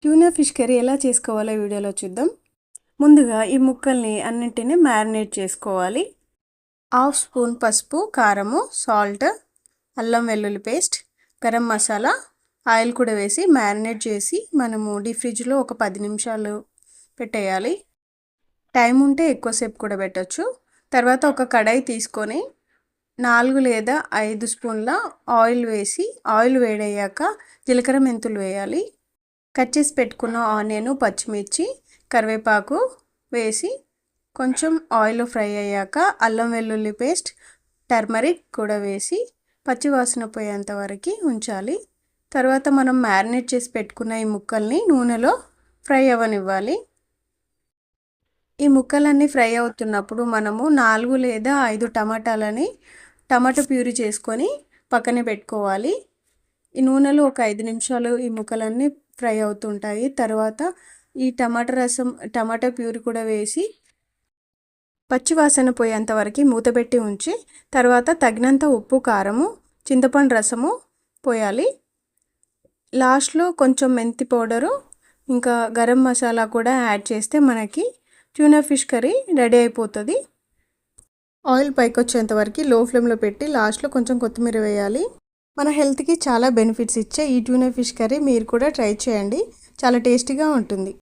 Tuna fish curry ఎలా చేసుకోవాలో వీడియోలో చూద్దాం. ముందుగా ఈ ముక్కల్ని అన్నింటినీ మ్యారినేట్ చేసుకోవాలి. 1/2 స్పూన్ పసుపు, కారము, సాల్ట్, అల్లం వెల్లుల్లి పేస్ట్, గరం మసాలా, ఆయిల్ కూడా వేసి మ్యారినేట్ చేసి మనము డీప్ ఫ్రిడ్జ్లో ఒక 10 నిమిషాలు పెట్టేయాలి. టైం ఉంటే ఎక్కువసేపు కూడా పెట్టచ్చు. తర్వాత ఒక కడాయి తీసుకొని 4 లేదా 5 స్పూన్ల ఆయిల్ వేసి ఆయిల్ వేడయ్యాక జీలకర్ర మెంతులు వేయాలి. కట్ చేసి పెట్టుకున్న ఆనియన్, పచ్చిమిర్చి, కరివేపాకు వేసి కొంచెం ఆయిల్ ఫ్రై అయ్యాక అల్లం వెల్లుల్లి పేస్ట్, టర్మరిక్ కూడా వేసి పచ్చి వాసన పోయేంత వరకు ఉంచాలి. తర్వాత మనం మ్యారినేట్ చేసి పెట్టుకున్న ఈ ముక్కల్ని నూనెలో ఫ్రై అవ్వనివ్వాలి. ఈ ముక్కలన్నీ ఫ్రై అవుతున్నప్పుడు మనము 4 లేదా 5 టమాటా ప్యూరీ చేసుకొని పక్కనే పెట్టుకోవాలి. ఈ నూనెలో ఒక 5 నిమిషాలు ఈ ముక్కలన్నీ ఫ్రై అవుతుంటాయి. తర్వాత ఈ టమాటా ప్యూరీ కూడా వేసి పచ్చి వాసన పోయేంత వరకు మూతపెట్టి ఉంచి తర్వాత తగినంత ఉప్పు, కారము, చింతపండు రసము పోయాలి. లాస్ట్లో కొంచెం మెంతి పౌడరు ఇంకా గరం మసాలా కూడా యాడ్ చేస్తే మనకి ట్యూనా ఫిష్ కర్రీ రెడీ అయిపోతుంది. ఆయిల్ పైకి వచ్చేంత వరకు లో ఫ్లేమ్లో పెట్టి లాస్ట్లో కొంచెం కొత్తిమీర వేయాలి. మన హెల్త్కి చాలా బెనిఫిట్స్ ఇచ్చే ఈ ట్యూనా ఫిష్ కర్రీ మీరు కూడా ట్రై చేయండి. చాలా టేస్టీగా ఉంటుంది.